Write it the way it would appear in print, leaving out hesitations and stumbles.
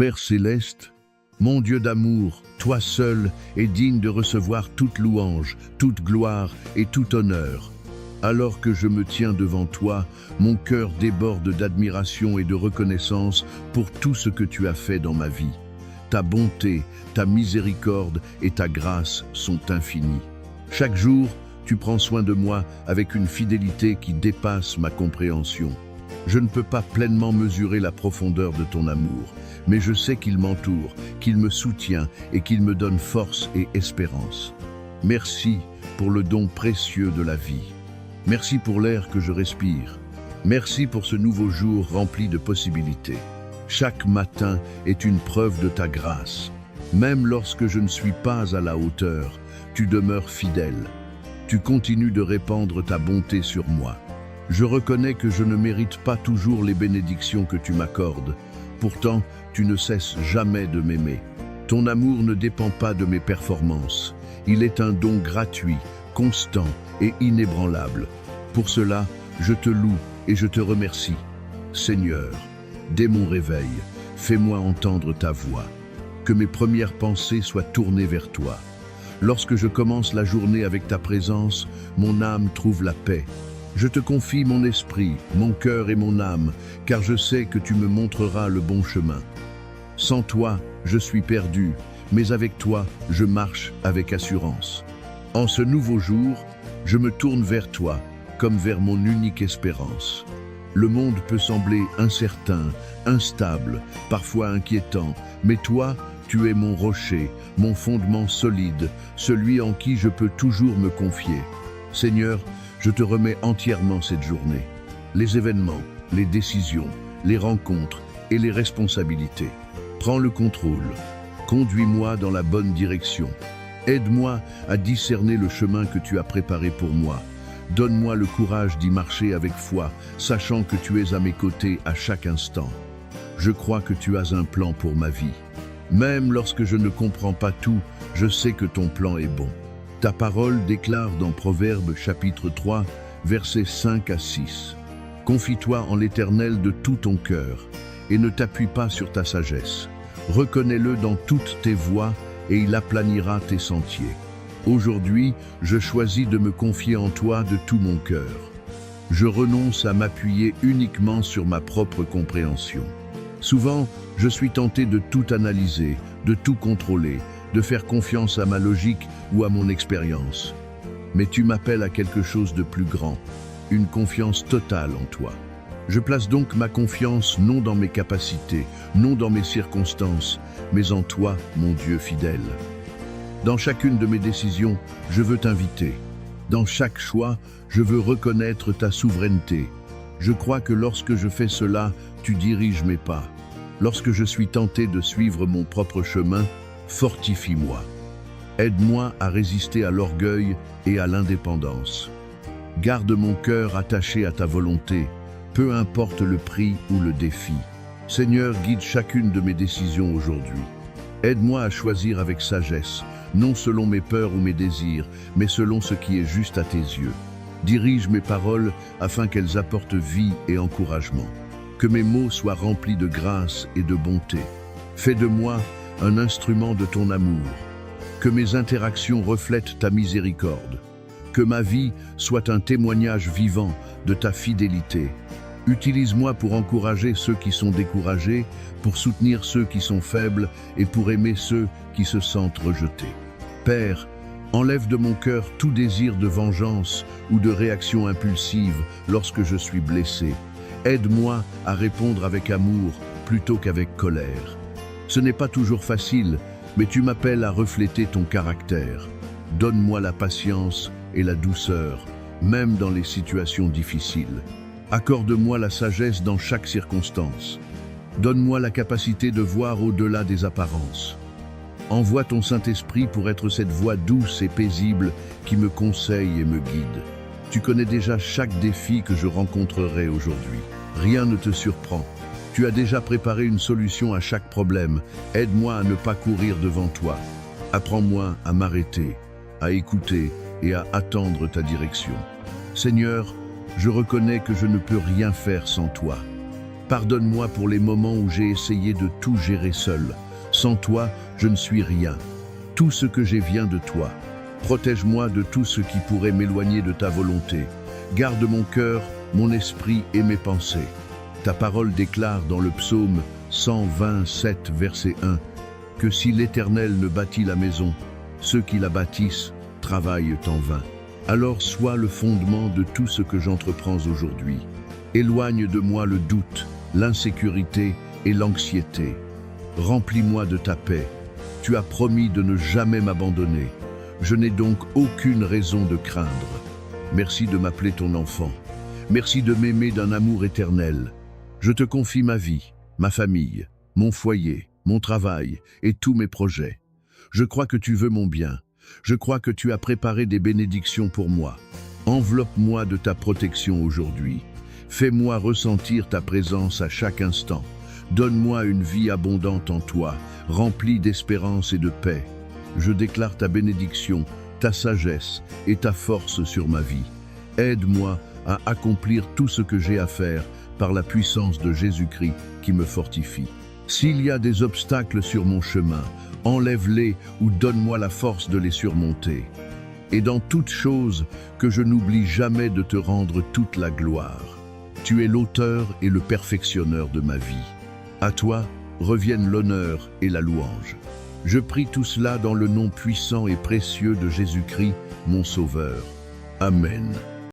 Père céleste, mon Dieu d'amour, toi seul es digne de recevoir toute louange, toute gloire et tout honneur. Alors que je me tiens devant toi, mon cœur déborde d'admiration et de reconnaissance pour tout ce que tu as fait dans ma vie. Ta bonté, ta miséricorde et ta grâce sont infinies. Chaque jour, tu prends soin de moi avec une fidélité qui dépasse ma compréhension. Je ne peux pas pleinement mesurer la profondeur de ton amour, mais je sais qu'il m'entoure, qu'il me soutient et qu'il me donne force et espérance. Merci pour le don précieux de la vie. Merci pour l'air que je respire. Merci pour ce nouveau jour rempli de possibilités. Chaque matin est une preuve de ta grâce. Même lorsque je ne suis pas à la hauteur, tu demeures fidèle. Tu continues de répandre ta bonté sur moi. Je reconnais que je ne mérite pas toujours les bénédictions que tu m'accordes. Pourtant, tu ne cesses jamais de m'aimer. Ton amour ne dépend pas de mes performances. Il est un don gratuit, constant et inébranlable. Pour cela, je te loue et je te remercie. Seigneur, dès mon réveil, fais-moi entendre ta voix. Que mes premières pensées soient tournées vers toi. Lorsque je commence la journée avec ta présence, mon âme trouve la paix. Je te confie mon esprit, mon cœur et mon âme, car je sais que tu me montreras le bon chemin. Sans toi, je suis perdu, mais avec toi, je marche avec assurance. En ce nouveau jour, je me tourne vers toi, comme vers mon unique espérance. Le monde peut sembler incertain, instable, parfois inquiétant, mais toi, tu es mon rocher, mon fondement solide, celui en qui je peux toujours me confier. Seigneur, je te remets entièrement cette journée. Les événements, les décisions, les rencontres et les responsabilités. Prends le contrôle. Conduis-moi dans la bonne direction. Aide-moi à discerner le chemin que tu as préparé pour moi. Donne-moi le courage d'y marcher avec foi, sachant que tu es à mes côtés à chaque instant. Je crois que tu as un plan pour ma vie. Même lorsque je ne comprends pas tout, je sais que ton plan est bon. Ta parole déclare dans Proverbes chapitre 3, versets 5 à 6. Confie-toi en l'Éternel de tout ton cœur et ne t'appuie pas sur ta sagesse. Reconnais-le dans toutes tes voies et il aplanira tes sentiers. Aujourd'hui, je choisis de me confier en toi de tout mon cœur. Je renonce à m'appuyer uniquement sur ma propre compréhension. Souvent, je suis tenté de tout analyser, de tout contrôler, de faire confiance à ma logique ou à mon expérience. Mais tu m'appelles à quelque chose de plus grand, une confiance totale en toi. Je place donc ma confiance non dans mes capacités, non dans mes circonstances, mais en toi, mon Dieu fidèle. Dans chacune de mes décisions, je veux t'inviter. Dans chaque choix, je veux reconnaître ta souveraineté. Je crois que lorsque je fais cela, tu diriges mes pas. Lorsque je suis tenté de suivre mon propre chemin, fortifie-moi. Aide-moi à résister à l'orgueil et à l'indépendance. Garde mon cœur attaché à ta volonté, peu importe le prix ou le défi. Seigneur, guide chacune de mes décisions aujourd'hui. Aide-moi à choisir avec sagesse, non selon mes peurs ou mes désirs, mais selon ce qui est juste à tes yeux. Dirige mes paroles afin qu'elles apportent vie et encouragement. Que mes mots soient remplis de grâce et de bonté. Fais de moi un instrument de ton amour. Que mes interactions reflètent ta miséricorde. Que ma vie soit un témoignage vivant de ta fidélité. Utilise-moi pour encourager ceux qui sont découragés, pour soutenir ceux qui sont faibles et pour aimer ceux qui se sentent rejetés. Père, enlève de mon cœur tout désir de vengeance ou de réaction impulsive lorsque je suis blessé. Aide-moi à répondre avec amour plutôt qu'avec colère. Ce n'est pas toujours facile, mais tu m'appelles à refléter ton caractère. Donne-moi la patience et la douceur, même dans les situations difficiles. Accorde-moi la sagesse dans chaque circonstance. Donne-moi la capacité de voir au-delà des apparences. Envoie ton Saint-Esprit pour être cette voix douce et paisible qui me conseille et me guide. Tu connais déjà chaque défi que je rencontrerai aujourd'hui. Rien ne te surprend. Tu as déjà préparé une solution à chaque problème. Aide-moi à ne pas courir devant toi. Apprends-moi à m'arrêter, à écouter et à attendre ta direction. Seigneur, je reconnais que je ne peux rien faire sans toi. Pardonne-moi pour les moments où j'ai essayé de tout gérer seul. Sans toi, je ne suis rien. Tout ce que j'ai vient de toi. Protège-moi de tout ce qui pourrait m'éloigner de ta volonté. Garde mon cœur, mon esprit et mes pensées. Ta parole déclare dans le psaume 127, verset 1, que si l'Éternel ne bâtit la maison, ceux qui la bâtissent travaillent en vain. Alors sois le fondement de tout ce que j'entreprends aujourd'hui. Éloigne de moi le doute, l'insécurité et l'anxiété. Remplis-moi de ta paix. Tu as promis de ne jamais m'abandonner. Je n'ai donc aucune raison de craindre. Merci de m'appeler ton enfant. Merci de m'aimer d'un amour éternel. Je te confie ma vie, ma famille, mon foyer, mon travail et tous mes projets. Je crois que tu veux mon bien. Je crois que tu as préparé des bénédictions pour moi. Enveloppe-moi de ta protection aujourd'hui. Fais-moi ressentir ta présence à chaque instant. Donne-moi une vie abondante en toi, remplie d'espérance et de paix. Je déclare ta bénédiction, ta sagesse et ta force sur ma vie. Aide-moi à accomplir tout ce que j'ai à faire par la puissance de Jésus-Christ qui me fortifie. S'il y a des obstacles sur mon chemin, enlève-les ou donne-moi la force de les surmonter. Et dans toute chose, que je n'oublie jamais de te rendre toute la gloire. Tu es l'auteur et le perfectionneur de ma vie. À toi reviennent l'honneur et la louange. Je prie tout cela dans le nom puissant et précieux de Jésus-Christ, mon Sauveur. Amen.